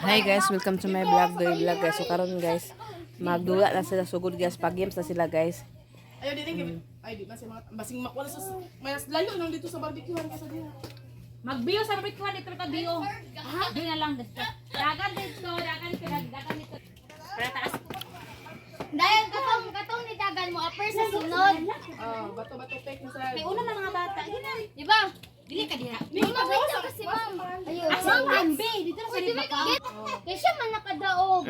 Hi guys, welcome to my vlog, vlog guys. So karon guys, magdula na sila sugod guys, pag-games na sila guys. Ayaw din ay di mas mga basing makwala sa mas layo nang dito sa barbecue kasi diha. Magbiyo sa barbecue dito ka biyo. Doon na lang dito. Dagan dito. Para taas. Dahil katong nitagal mo upper sa sunod. Bato-bato fake na sa. May una na mga bata. Di ba? Dili ka diha. Mama, wait lang kasi ma'am. Ayun. Asang gambe dito na sa Pwede baka. Kaya siya man nakadaog.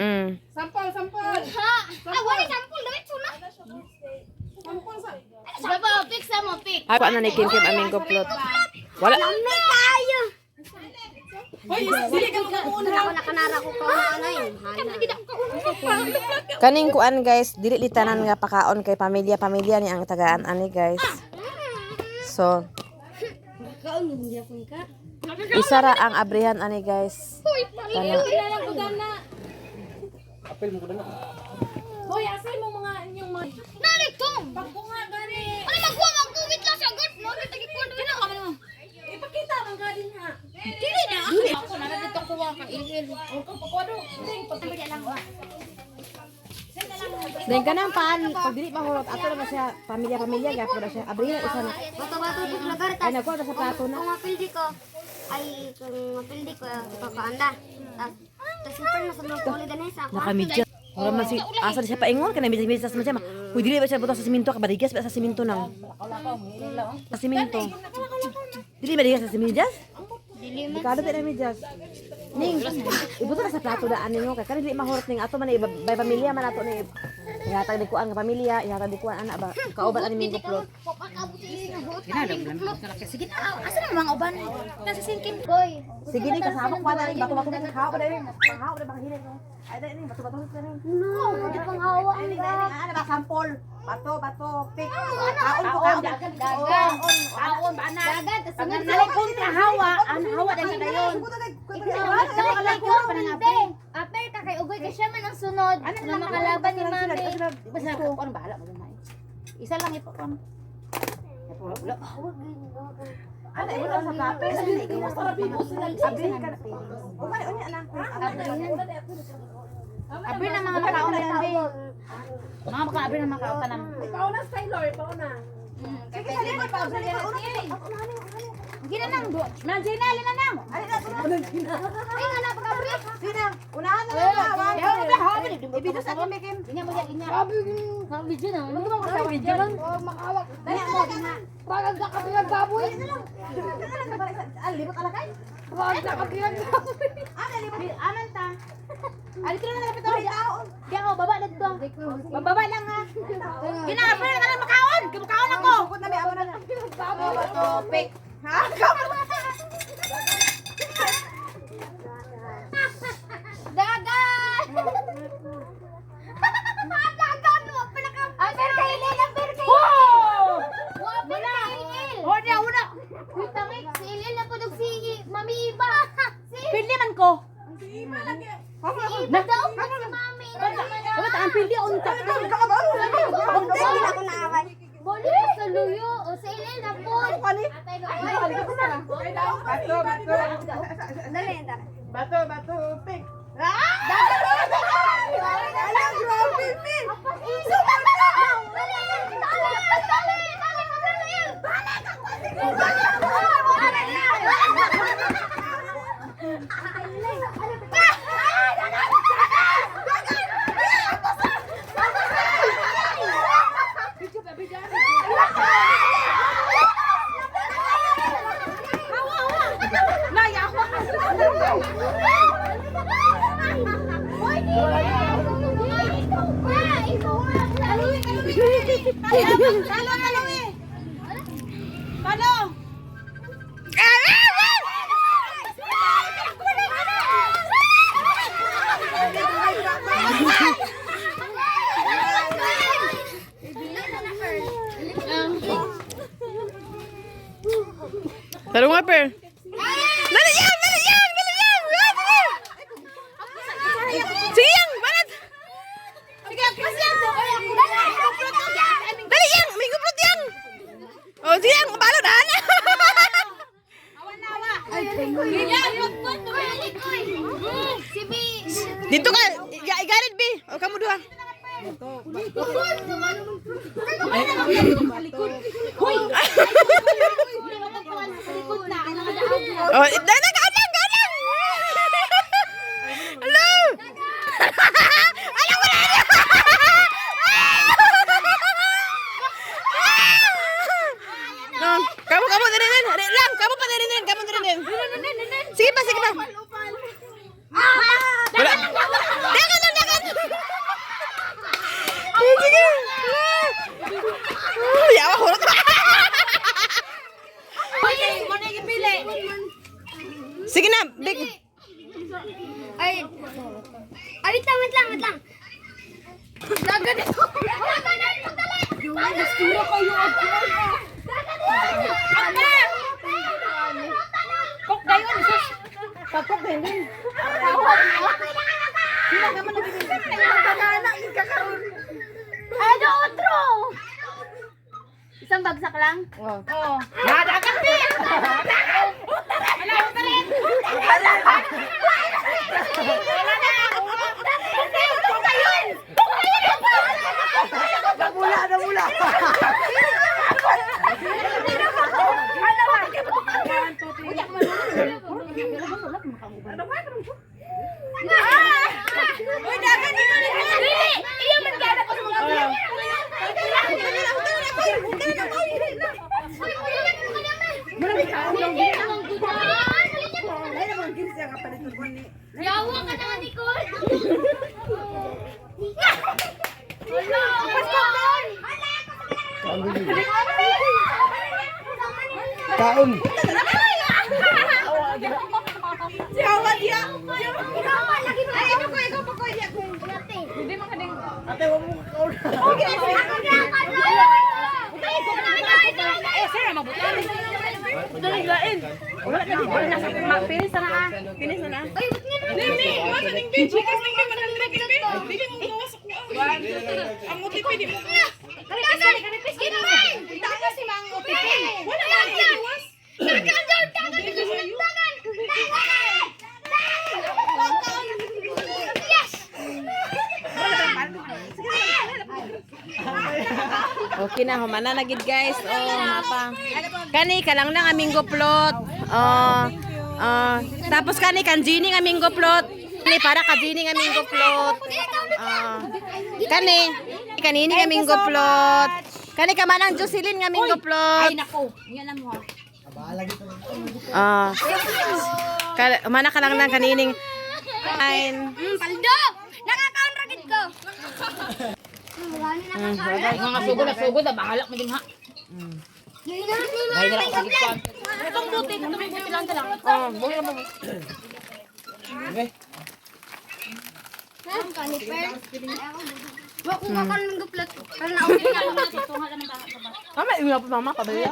Sampal. Ha? Ah, wala sampol. Dawit suna. Sampal sa. Baba, pick sa mo, pick. Ako na ni Kim Kim aming kuplot. Wala. May kayo. Hoy, dili ka muna. Ako nakanara ko ka na yun. Kaning kuan guys, dili litanan nga pakaon kay pamilya ni ang tagaan ani guys. So, isa ra ang abrihan ani guys. Kana. Hoy, asay mo mga inyong mga Nalitong. pagkunga gani. Ano magkuha magkuwit lang siya, good. No, tagipon. Kina ka man mo. Ipakita man gani ha. Dili na. Ako na dito kuha ka ilil. O ko pagwado. Ding pagkaya lang wa. Then kanang paan pag dili mahurot ato na siya pamilya gyapon na siya. Abrihan isa na. Bato-bato pag lagar. Ay nagkuha na sa plato na. Kung mapildi ko, kung mapildi ko, papaanda. Tapos super na sa mga kulit na isa. Nakamidya. Wala man si asa siya paingon kana midis sa siya. Uy dili ba siya butas sa siminto ka badigas ba sa siminto nang. Sa siminto. Dili ba digas sa siminto? Dili Di kada na midyas. Ning ibuto na sa plato daan ninyo kay kana dili mahurot ning ato man bay pamilya man ato ni ihatag dikuan nga pamilya, ihatag dikuan ana ba. Kauban ani ming kuplot. Sige na. Asa na mga uban? Nasa singkin. Boy, Sige ni kasama ko na bato-bato na kahaw pa dai. Kahaw na bakahirin ko. Ay dai ni bato-bato na rin. no, hindi pang hawa Ani ba? dai ana ba sample. Bato, pick. Kaon ko dagan. Kaon ba na? Dagat, tas sunod na Nalipon ka hawa. Ang hawa din sa dayon. Aper ka kay Ugoy kasi siya man ang sunod. Na makalaban ni Mami. Basta ko ano bahala mo dun. Isa lang ito kon. Ana ibo sa plato. Abri ka. Umay unya na. Abri na mga makaon na yan. Mga makaabri na makaon tanam. Pauna style or pauna. Sige sa lipat pa abri ka. Gina nang do. Manjina lina nang. Ay nga na pagkabri. Sina, unahan na lang. Ya udah ha. Ibito sa kami Kim. Inya mo inya. Ang video na. Ano mo ka video lang? Makawak. Dali mo dinha. Pagag na kami nagbaboy. Libot ala kay. Pagag na kami nagbaboy. Ana libot. Aman ta. Alito na lapit ako. Kaya ako baba na dito. Bababa lang ha. Ginaabri na lang makaon. Kumakaon ako. Sukot na may amo na. Bato pick. Ha? Dagan! Dagan mo! Ang berkailil! Ang berkailil! Ang berkailil! Una. Wait lang eh, si Ilil na pudog si Mami Iba. Si Pili man ko. Iba daw si Mami. Bakit ang pili unta? Boli pa sa luyo. O si Ilil na po. Bato, pick. Tarong nga per. Sige yang, banat. Dali yang, may kuplot yang. Oh, sige yang, balot ana. Si B. Dito ka, igalit bi. O kamu dua. Oh, dana ka anang. Hello. Alam mo na. No, kamu din. Lang, kamu pa din. Sige pa. Wala. Dagan. Sige. Yawa horot. Sige na, big. Ay, wait lang. Dagan ito. Basturo kayo. Kok dayon sus. Pagkok din. Ano otro? Isang bagsak lang? Oo. Nadagan din. Wala pa rin. Namula. Yawa ka na, Nicole! Kaon. Pinis na na. Nini, masa ning bitch, ikas ning man ang dili mo gawas sa kuan. Ang utipi di mo. Taga si Mang Utipin. Wala man gawas. Okay na, humana na gid guys. Oh, mapa. Kani kalang nang aming goplot. Tapos kani kanjini ng aming goplot. Kani para kanjini ng aming goplot. Kanini ng aming goplot. Kani kamanang Jocelyn ng aming goplot. Ay nako, yan ang mo. Mana ka lang ng kanining. Paldo! Nakakaunrakit ko! Mga sugod na bahala mo din ha. Gawin naman ni Mama! Itong buti, tuming buti lang lang. Ang kaniper. Wa ko kakan ng guplat. Para nauli na ako. Mama, inyo pa mama pabili.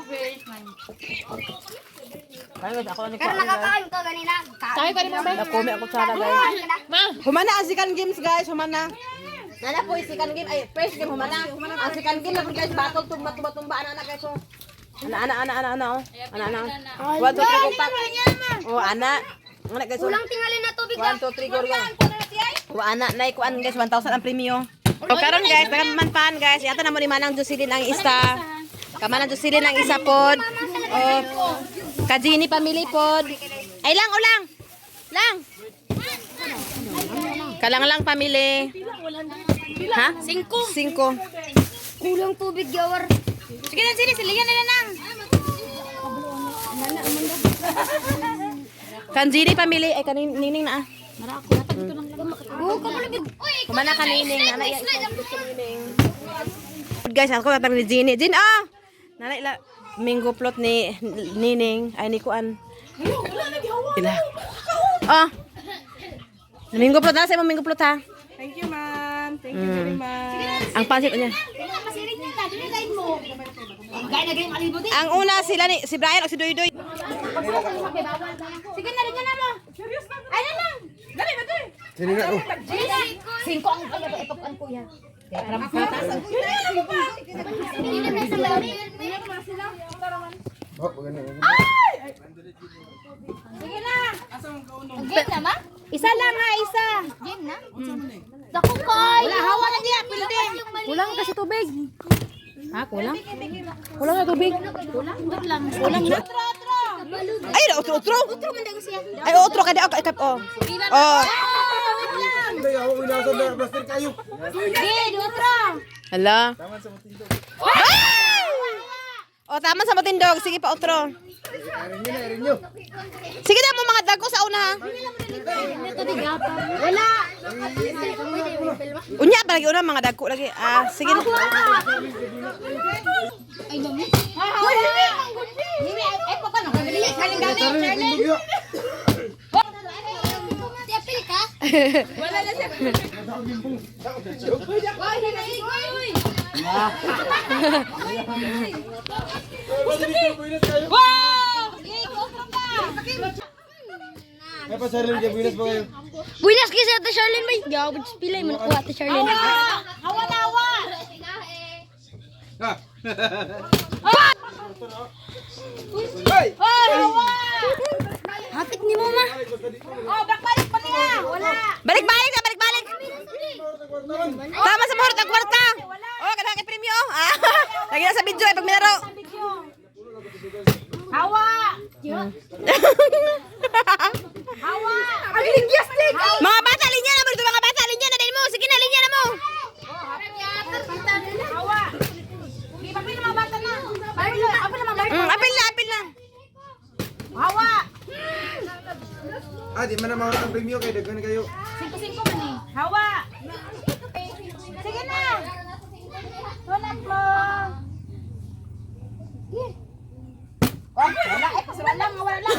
Kaya ako ni Pero nakakain ko ganina. Tayo pa rin mo ba? Nakome ako tsara guys. Humana ang second games guys, humana. Nana po yung second game, ay first game humana. Ang second game na po guys, battle tumba anak guys. Ana. One, two, three, go pack. Oh, ana. Ana guys. Kulang tingalin na tubig. 1, 2, 3, go. Ana, nay kuan guys, 1,000 ang premyo. O karon guys, man pan guys. Yata na mo ni Manang Jocelyn ang isa. Kamanang Jocelyn ang isa pod. O Kajini family pod. Ay lang. Kalang family. Ha? 5. Kulang tubig yawar. Sige na, silihan nila nang. Kanjini family ay kanining na. Oo, kamalagid. Uy, Kumana kanining nana ya. Guys, ako tatang ni Jenny. Jin Nanay la minggo plot ni Nining ay ni kuan. Ila. Minggo plot na sa minggo plot ha. Thank you, ma'am. Thank you very much. Ang pansit niya. masirit niya na. Dili kain mo. Gaya na ganyan malibot eh. Ang una sila ni si Brian o si Doydoy. Sige na rin na mo. Ay na lang. Dali, dali. Singko ang kanya ipapkan ko yan. Asa mong kauno? Game na ma? Isa lang ha, isa. Game na? Ha, kulang? Kulang na tubig. Kulang na. Ay, utro. Utro man daw siya. Ay, utro ka di ako ikap oh. Oh. Hindi, ako inasa na plastic kayo. Sige, utro. Hala. Oh, tama sa matindog. Sige pa utro. Erin nyo. Sige na mo mga dagko sa una ha. Wala. Unya pa lagi una mga dagko lagi. Ah, sige na. Ay, dami. Hindi, ay pa no. Galing Charlene. Di apil ka? Wala na siya. Why hinay? Wow! Sige, utro ka. Kaya pa Charlene, kaya buinas pa kayo. Buinas kasi ito Charlene may. Gawag pilay mo nakuha ito Charlene. Hawa na hawa. Ha? Hoy, hawa. Hapit ni mo ma. Oh, bakbalik pa niya. Wala. Balik-balik na, balik-balik. Tama sa mahurot ang kwarta. Oh, kada kay premyo. Ah, lagi na sa video ay pag minaro. Hawa. Hawa. Aligyas din. Mga bata, linya na mo dito, mga bata, linya na din mo. Sige na, linya na mo. Hawa. Sige, papil na mga bata na. Papil na mga bata. Apil na, apil na. Hawa. Ah, di man na mahal ang premyo kayo, daghan kayo. 5-5 man eh. Hawa. Sige na. Sunat mo. Oh, wala eh. Pasura lang. Wala lang.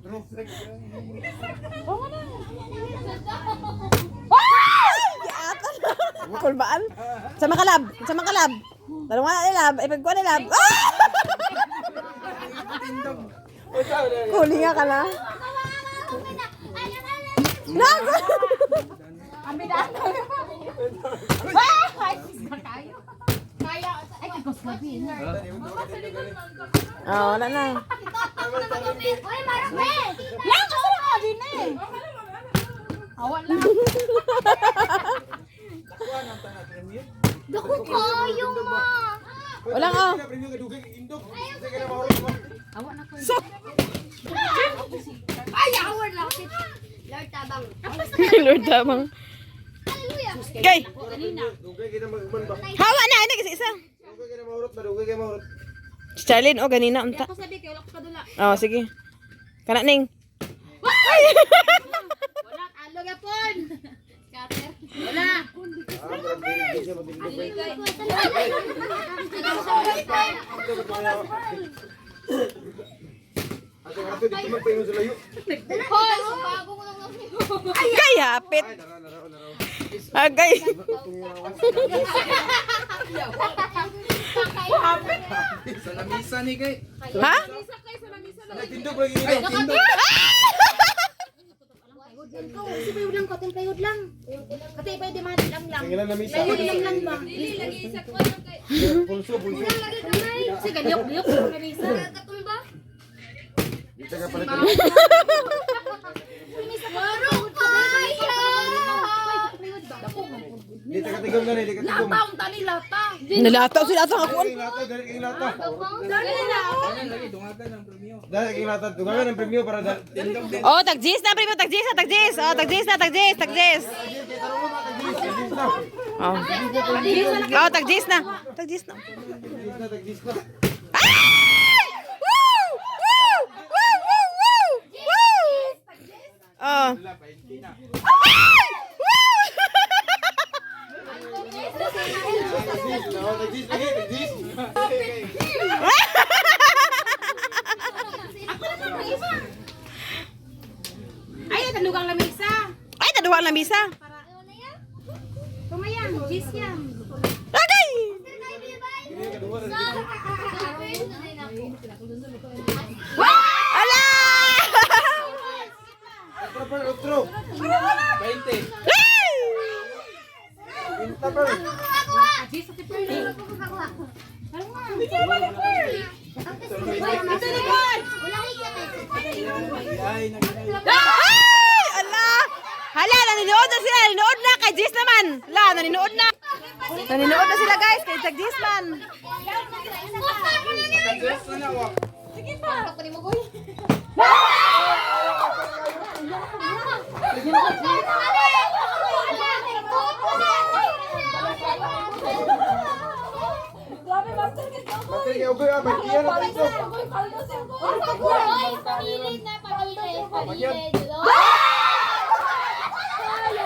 True. Kulbaan. Sa makalab, sa makalab. Talong nga nilab, ay pagkuha nilab. Ah! Kuli nga ka na. Nago! Ang bidaan. Wah! Ay, kayo. Kaya. Ay, kikos gabi. Oh, wala na. Uy, marami. Lang! Kasama ka din eh. Hawa lang. Dako kayo ma. Wala nga. Premyo ka dugay kay indog. Sige ka na mahal mo. Hawa na ko. So, Ay, hawa lang. Lord tabang. Lord tamang. Hallelujah. Kay, Dugay kita magman ba? hawa na, ini kasi isa. Dugay kita mahurot ba? Dugay kayo mahurot. Si Charlene, oh, ganina, unta. Ako sabi kayo, wala ko kadula. Oh, sige. Kana ning. Wala, alo gapon. Scatter. Wala. Ah, hindi siya magdindog ba? Ato di man paingon sa layo. Kay, hapit. Ay, laro. Agay. Sa lamisa ni kay. Ha? Nagtindog lagi ina. Tindog. Payod lang, kotin payod lang. Kasi pwede mati lang lang. Sige lang lamisa. Lang ba? Pulso. Kasi ganyok sa kanisa. Katumba. Dito ka pala. Marong kaya. Dito ka tigom gani, dito ka tigom. Taong tali lata. Nalataw sila ito ako. Dali kay lata. Dali na. Dali kay lata. Dugangan ang premyo para tindog din. Oh, tagjis na, primo, tagjis na, tagjis. Oh, tagjis na, tagjis, tagjis. Oh. Oh, tagjis na. Tagjis na. Tagdis na. Ay! Woo! Woo! Woo! Woo! Woo! Woo! Oh. Ay! Woo! Tagdis lagi, tagdis. Ay, tanugang lamesa. Ay, taduhan na bisa. Pumayang, jis yan. Agay! Ala! Otro. 20. Ay! Pinta pa. Jis sa tipir. Ay! Ala! Hala, nanonood na sila. Nanonood na. Kay Jis naman. La, nanonood na. Naninood na sila guys, kay Tagdis man. Nakadress na na, wak. Matay kayo, ugoy, ah. Bagiyan na tayo.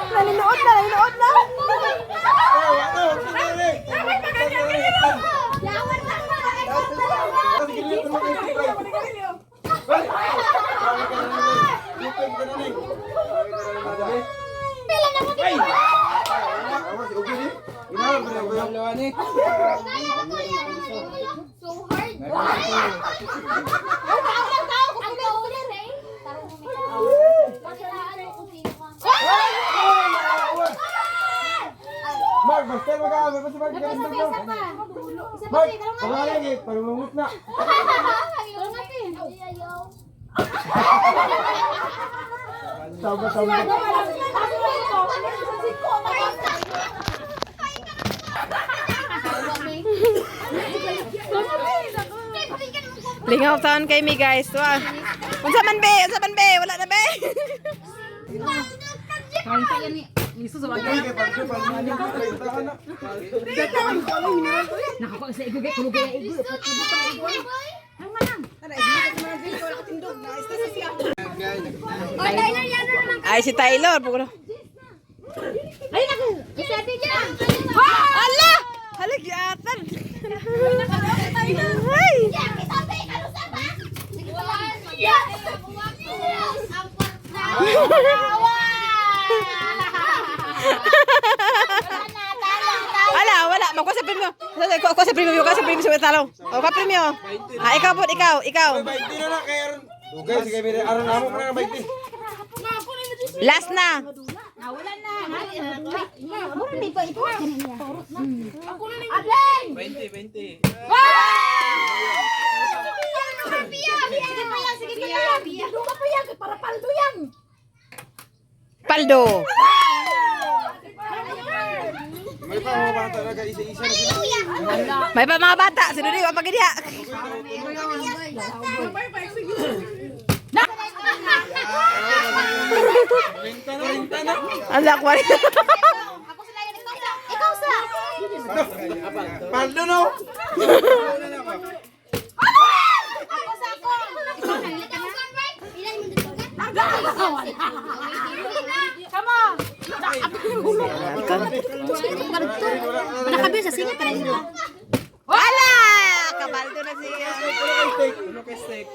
Naninood na, naninood na. Ay, ano? Sandali. Mark, basta mag-aamay pa si Mark. Mark, pangalan eh, pangungut na. Tama. Lingaw taon kay mi guys. Wa. Unsa man be? Wala na be. Ay si Taylor. Ala! Halagi atan. Ay! Wala. Magkuha sa premyo. Kuha sa premyo sa talong. O, ka premyo. Ikaw po, ikaw. Baiti na na, kaya aron. Ugay, sige, may aron amo mo na ng baiti. Last na. Paldo. May pa mga bata na isa-isa na sila. May pa mga bata. Sino rin, wapag diya. Ang lakwari. Paldo no? Nakabir sa singit na ito. Wala! Kabaldo na siya. Uno kay steak.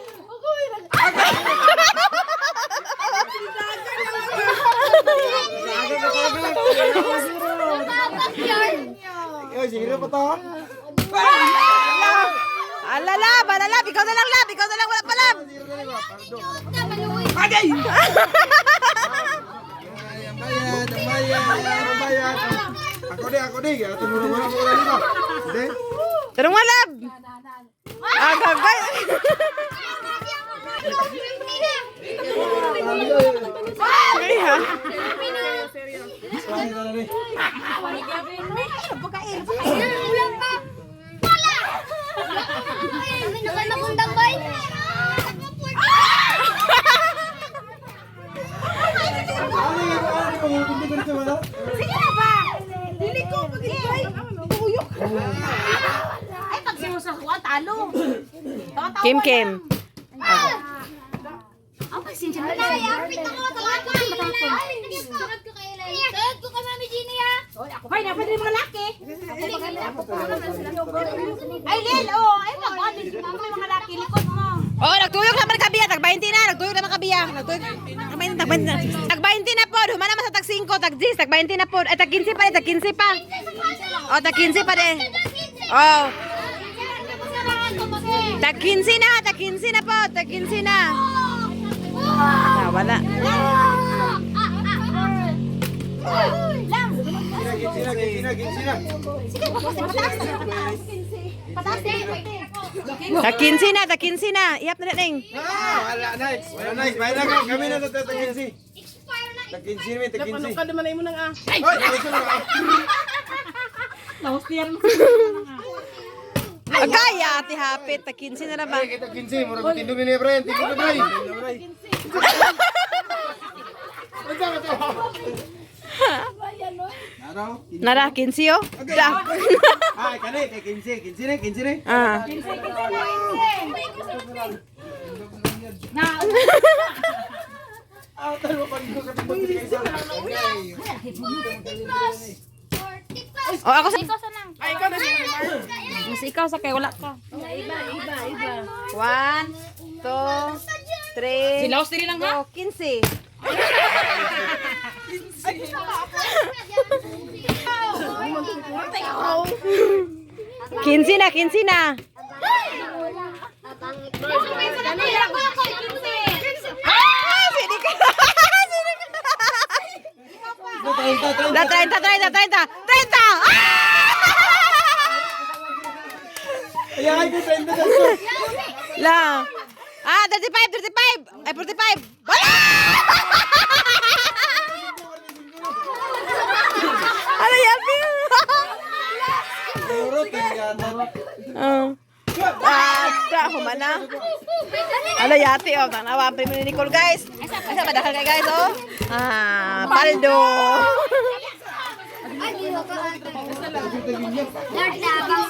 Yo, zero pa to. Balala, ikaw na lang, wala pa lab. Agay! Bayad. Ako di. Tumulong mo ako ulit ba? Hindi? Tarong walab. Agagay. Ay ha. Sige na ba? Dili ko pag-ibay. Tuyok. Ay, pag sinusakuha, talo. Kim. Ang pasensya na lang. Hoy, dapat rin mga laki. Ay, Lil, ay, may mga laki, likod mo. Oh, nagtuyok naman kabiya, tag-20 na, tag-20 na po, humana mas sa tag-5, tag-10, tag-20 na po, tag-15 pa, tag-15 pa. Oh, tag-15 pa din. Oh. Tag-15 na po, tag-15 na. Wala. Sina. Tag-15 na. Iyap na rin. Wala, nice. May na kami na tag-15. Tag-15 may tag-15. Ka naman ay mo nang Ay, Kaya, ati hapit. Ta 15 na naman. Kita 15, murag ko tindog ni Efren, tindog na bray. Naraw. Nara, 15 oh. Da. Ay, kani kay 15 ni. Ah. Ah, talo pag ko ka tindog ni isa. Oh, ako sa... Ay, ikaw na si Mar. Mas ikaw sa kay wala ka. 1, 2, 3, Silaos diri lang ha. 15. Kinsi na. Sini ka. Da 30. Ayan ay ko tindog na. Lang. 35. Ay, 45. Wala! Ano yan? Turot kaya turot. Humana. Ano yati, oh. Tanawa, primo ni Nicole, guys. Asa ba dakal kay guys, oh? Paldo. Ay, di ba ka? Lord, abang.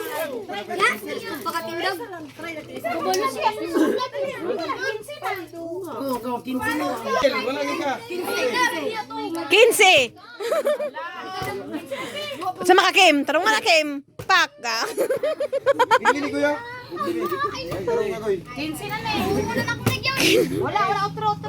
Ya, pakatindog. Gugulo siya. Wala ka. 15. Sa mga Kim, tarong nga na Kim. Pak ka. Hindi kuya. Ay, tarong nga koy. Wala, otro.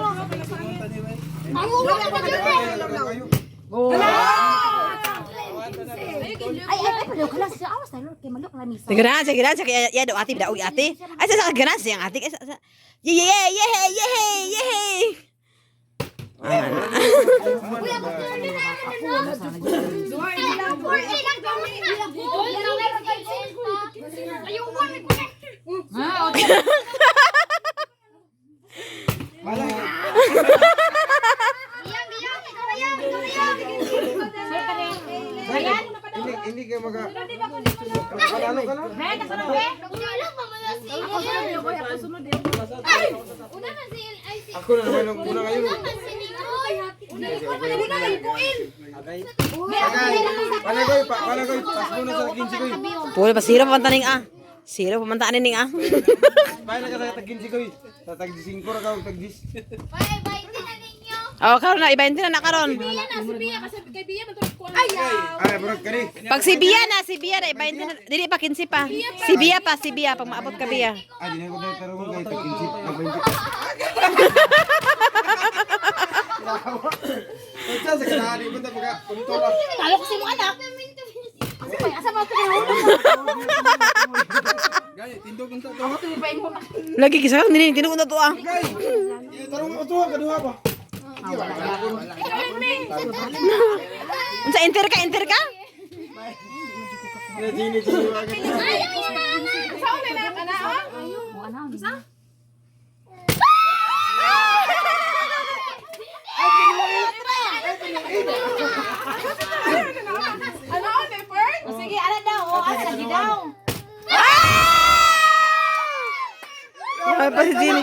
Ay, pero kelas sa awas na kay malok la misa. Sige na. Kaya ya do ati daog ati. Ay sa ganan siyang ati. Yay. Hindi ka maga. Ano ka na? Ako na naman ang una ngayon. Palagay, pas mo na sa 15 koy. Puro pa siro pamantaning ah. Siro pamantaan ning ah. Bayan na ka sa tag 15 koy. Sa tag 5 ra ka tag 10. Oh, karon na ibahin na karon. Ay, bro, kani. Pag si Bia na ibahin na. Dili pa 15 pa. Si Bia pag maabot ka Bia. Ay, di na ko na tarong kay tag 15. Tag 20. Ito sa kanali mo ta pagka kumtola. Talo ko si mo anak. Asa ba ko? Gay, tindog unta to. Lagi kisa nini tinuod na to ah. Gay. Tarong mo to kaduha pa. Unsa enter ka? Jini. Saan na kana ha? Ano, Leopard? Sige, ala daw. Asa lagi daw. Ay pa si Jenny.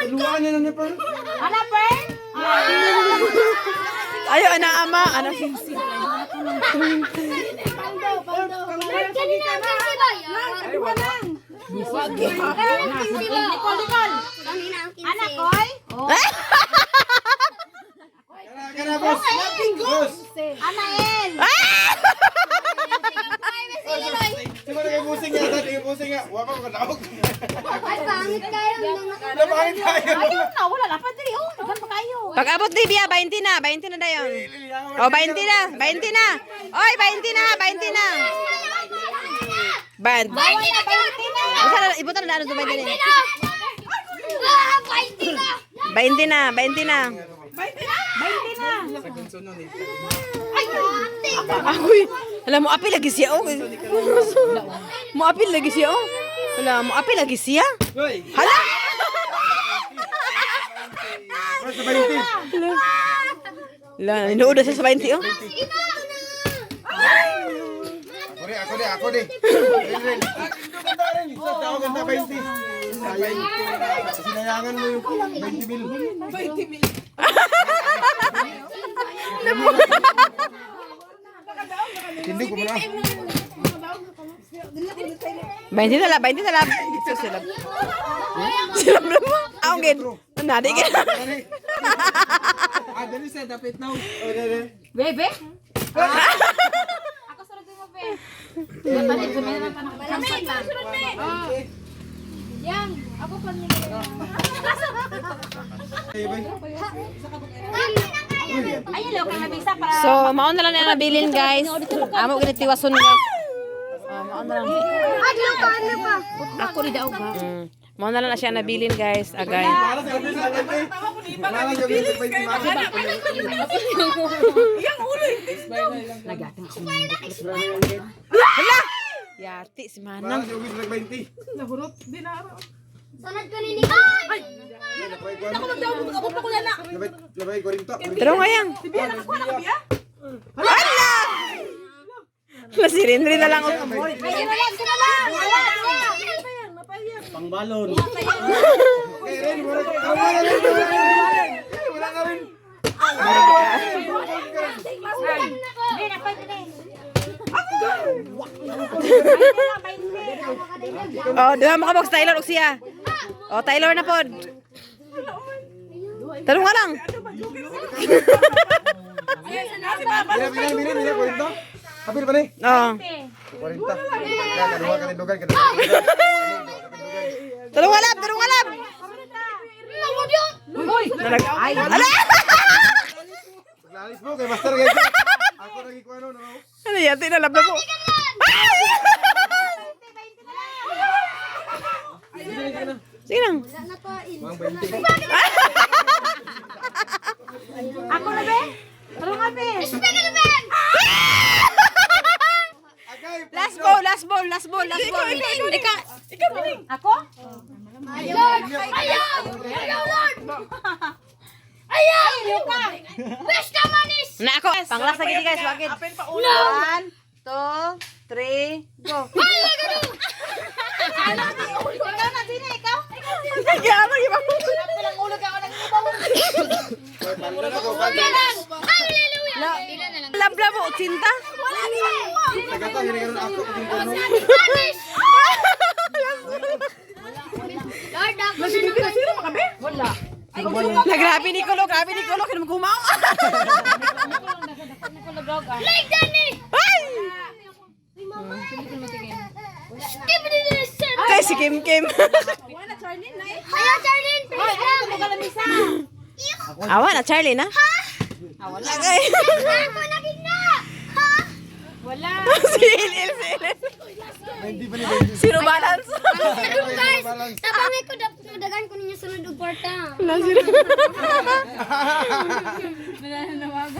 Kaduha niya na ni pa. Ala, Pern? Ayo anak ama, anak Anak, koy? Kana boss. Boss. Anael. Siguro kay busing nga, wa pa ko kadaog. Ay, pangit kayo. Napangit tayo. Ayun na, wala na pa diri. Oh, dagan pa kayo. Pag abot ni Bia 20 na dayon. Oh, 20 na. Oy, 20 na. Band. Ibutan na ano to 20 na. 20 na. Ako'y, alam mo, apil lagi siya, oh. Mo apil lagi siya, oh. Hala, mo apil lagi siya. Hala! Sa 20. Hala, ninuod na siya sa 20, oh. Ako di. Ren. Ganda rin. Isa tao ganda 20. Sayang. Sinayangan mo yung 20 mil. Hindi ko muna. 20 na lang. Silab. Silab na mo. Ang gid. Nadi gid. Dali sa dapat now. Bebe? Ako sunod mo, be. Dapat sa may naman tanong. Sunod me. Yang, ako pa niya. Ayun lang kang nabisa para So, maon na lang na nabilin guys. Amo gid tiwason guys. Maon na lang. Ano pa? Ako ri daw ba? Maon na lang na siya nabilin guys. Agay. Para sa ulit sa 20. Para sa ulit sa 20. Hala! Yati si Para Manang. sa ulit sa 20. Nahurot, di na araw. Sunod ko ni Nicole. Ako magdaw mo, abot ako yan na. Labay ko rin to. Pero ngayang. Biya na ako na biya. Hala! Masirin na lang. Ayun na lang, sila lang. Wala. Pangbalon. Eh, Ren, wala na rin. Be, napay ka din. Oh, duha mo ka box Taylor og siya. Oh, Taylor na pod. Tanong nga lang. Mira, 40. Kapil pa ni? Oh. 40. Kaduha ka tindugan. Tanong nga lang. Ay, ala! Paglalis mo kay Master guys. Ako lagi ko ano. Ano yati na labla mo. Sige lang. Mang 20. Ako na, be. Taro nga, be. Last ball. Ikaw. Ako? Ayaw, Luka. Na ako. Panglas lagi di guys, bakit? Apen pa ulo. 1, 2, 3, go. Ikaw na, sino? Ikaw? Gama giba. Walang ulo ka, walang ibaw. Labla mo cinta. Tagata gini ako. Lord, ako na naman. Sino pa kami? Wala. Grabe ni Kulo, kinum kumaw. Like Danny. Ay! Kay si Kim. Wala, Charlene na eh. Ayaw, Charlene. Please lang. Ako na, Misa. Awa na Charlie na. Wala. Okay. Ako na gina. Ha? Wala. Silil. Hindi pa ni Zero balance. Ano guys? Tabangay ko dagan ko ninyo sunod og kwarta.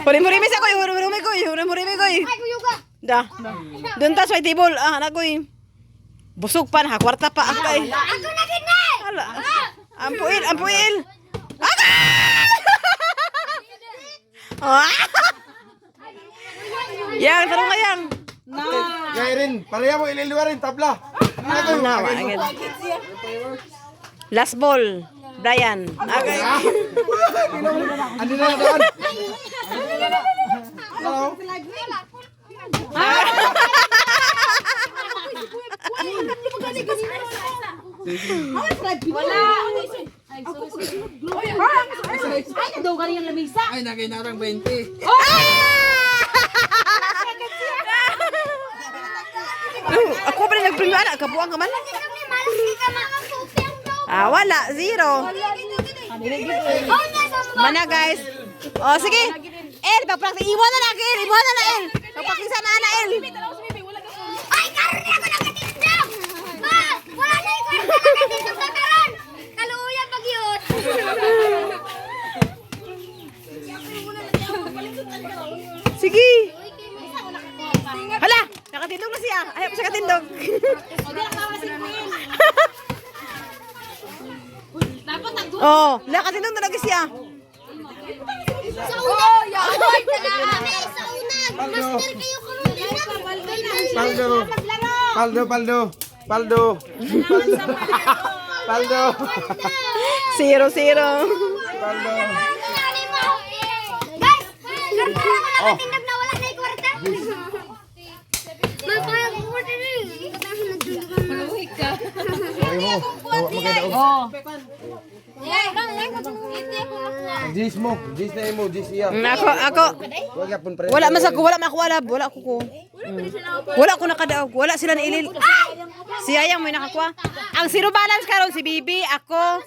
Huri-huri sa koy, huri-huri koy. Ay, kuyuga. Da. Doon ta sa table. Anak koy. Busog pa na kwarta pa akay. Ako na gina. Ala. Ampuil. Aka! Yang, tarong nga yang. Gaya rin. Pareha mo ililuwa rin tabla. Last ball. Brian. Okay. Andi na daan. Hello. Wala. Ay, nadaw ka rin yung lamisa. Ay, nakinarang 20. Ako pa rin nagpremyo anak. Kabuang ka man. Wala. Zero. Mana guys? Oh, sige. El, pagpraktik. Iwan na El. El. Pagpraktisan na El. Ay, karon ako nakatindog. Ma, wala na ikaw nakatindog sa karon. Kaluuyan pag yun. Sige. Hala, nakatindog na siya. Ayaw pa siya katindog. Oh, nakatindog na lagi siya. Sa unang. Sa unang. Master kayo karon. Paldo. Paldo. 0-0. Paldo. Guys, karena ako nakatindag na wala na yung kwarta. Magkaya ko kwarta na yun. Ay mo. Tawa mo kayo daog. Jis mo. Jis na mo. Jis iya. Ako. Huwag yapon pre. Wala ako alab. Wala ko. Wala ko nakadaog. Wala sila na ilil. Si Ayang may nakakuha. Ang zero balance karon si Bibi, ako,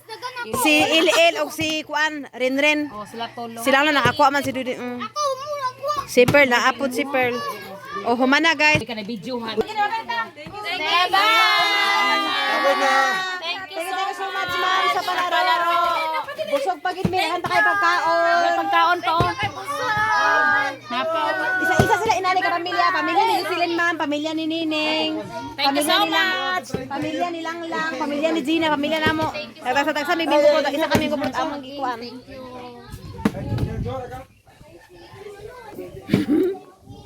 si Il o si Kuan, Rinren. Sila lang nakakuha man si Dudi. Si Pearl, naapod si Pearl. Oh, humana guys. Ako na. Thank you so much, ma'am, sa panararo. Busog pagid mi, hanta kay pagkaon. Pagkaon to. Isa-isa sila inali ka pamilya. Pamilya ni Jocelyn, ma'am, pamilya ni Nining. Thank you so much. Pamilya ni Lang, pamilya ni Gina, pamilya namo. Tagsa mi bingo ko, isa kami ko pud among gikuan.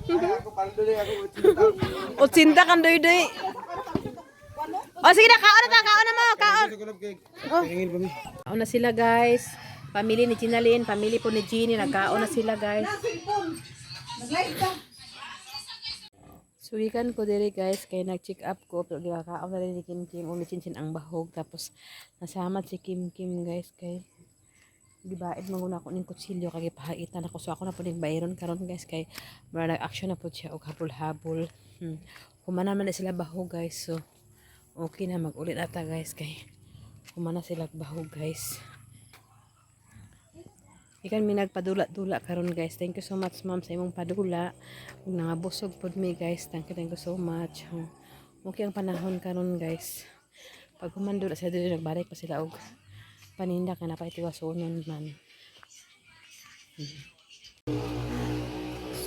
Ako paldo din ako. O cinta kan doy-doy. O sige na, kaon na mo, kaon. Tingin pa mi. Kaon na sila guys. Pamilya ni Ginalyn, pamilya po ni Ginny, nagkaon na sila guys. Suwikan ko diri guys, kay nag-check up ko, pero gikaon na rin ni Kim Kim, umisinsin ang bahog, tapos nasamat si Kim Kim guys, kay gibaid manguna ko ning kutsilyo kay pahaitan ako, so ako na po ning bayron karon guys, kay mara nag-action na po siya og habol-habol. Humana man na sila bahog guys, so okay na mag-ulit ata guys, kay humana sila bahog guys. Ikan mi nagpadula-dula karon guys. Thank you so much ma'am sa imong padula. Ug nangabusog pod mi guys. Thank you so much. Okay ang panahon karon guys. Pag humandula sa dili nagbalik pa sila og paninda kana pa itiwasonon man.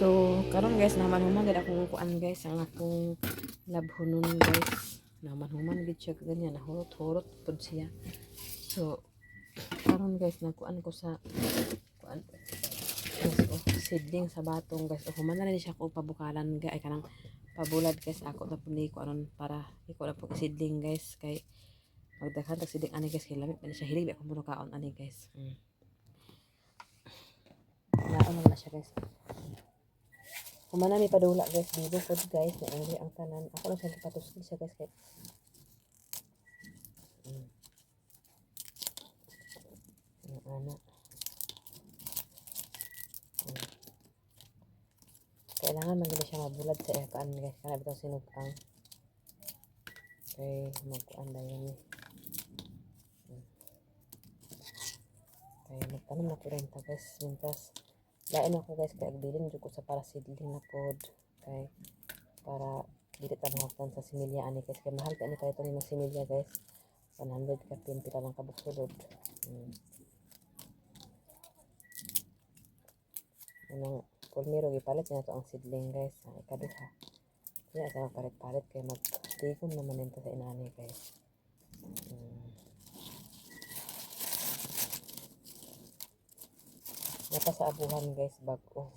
So karon guys naman humagad akong kuan guys ang akong labhonon guys. Naman human gid siya ganyan nahurot-hurot pod siya. So karon guys nagkuan ko sa kuan guys seedling sa batong guys human na rin siya ko pabukalan guys kanang pabulad guys ako na puli ko anon para iko na po seedling guys kay magdaghan ta seedling ani guys kay lamit man siya hilig ako muno kaon ani guys naon na siya guys human na mi padula guys bibo pod guys na angry ang tanan ako lang siya patuskin siya guys kay anak kailangan maganda siya mabulad sa ekaan guys kana bitaw sinupang kay magkuan dayon ni kay magtanong na ko rin ta guys mintas lain ako guys kay agbilin jud ko sa para seedling na pod kay para dili ta mahapon sa similya ani guys kay mahal ka ni kay to ni similya guys 100 ka pila lang kabuksulod anong pulmiro gipalit na to ang seedling guys ang ikaduha kaya sa palit-palit kay magtigom naman nito sa inani guys napa sa abuhan guys bag-o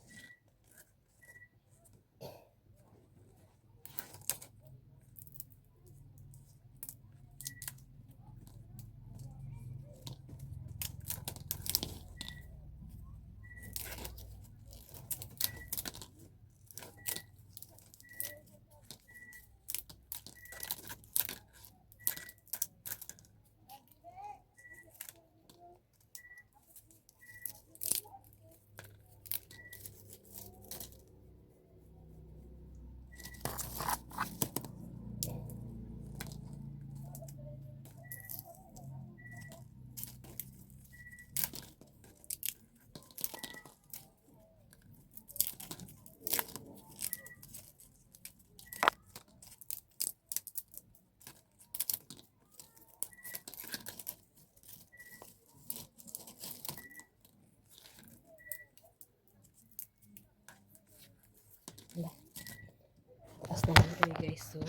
taas na lang guys so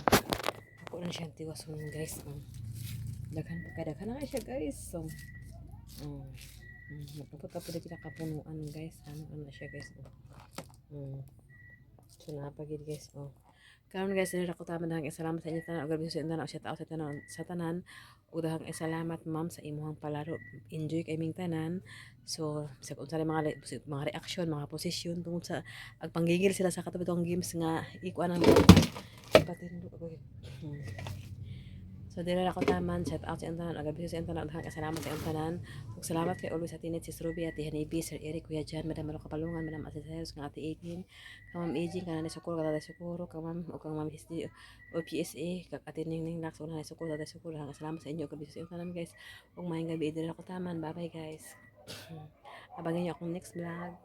ako na siyang tiwason guys daghan na siya guys so magpapot po dito nakapunuan guys ano na siya guys so napagid guys Karon guys, dili ako tama dahang salamat sa inyo tanan ug gabi sa inyo tanan, shout out sa tanan ug dahang salamat ma'am sa imong palaro. Enjoy kay ming tanan. So sa unsa mga reaction, mga posisyon tungod sa agpanggigil sila sa katubitong games nga ikuan ang patindog ako. So dili ako taman, shout out sa inyo tanan ug gabi sa inyo tanan, dahang salamat sa inyo tanan. Ug salamat kay always sa tinit si Ruby at Hanibi, Sir Eric, Kuya Jan, Madam Maro Kapalungan, Madam Asesayos nga Ate Agin, kang Ma'am Aging, kang Nanay Sukuro, kang Tatay Sukuro, kang Ma'am o kang Ma'am Hisdi o PSA, kag Ate Ningning Lax, o Nanay Sukuro, Tatay Sukuro. Dahang salamat sa inyo ug gabi sa inyo tanan guys. Ug maayong gabi dili ako taman. Bye bye guys. Abangan niyo akong next vlog.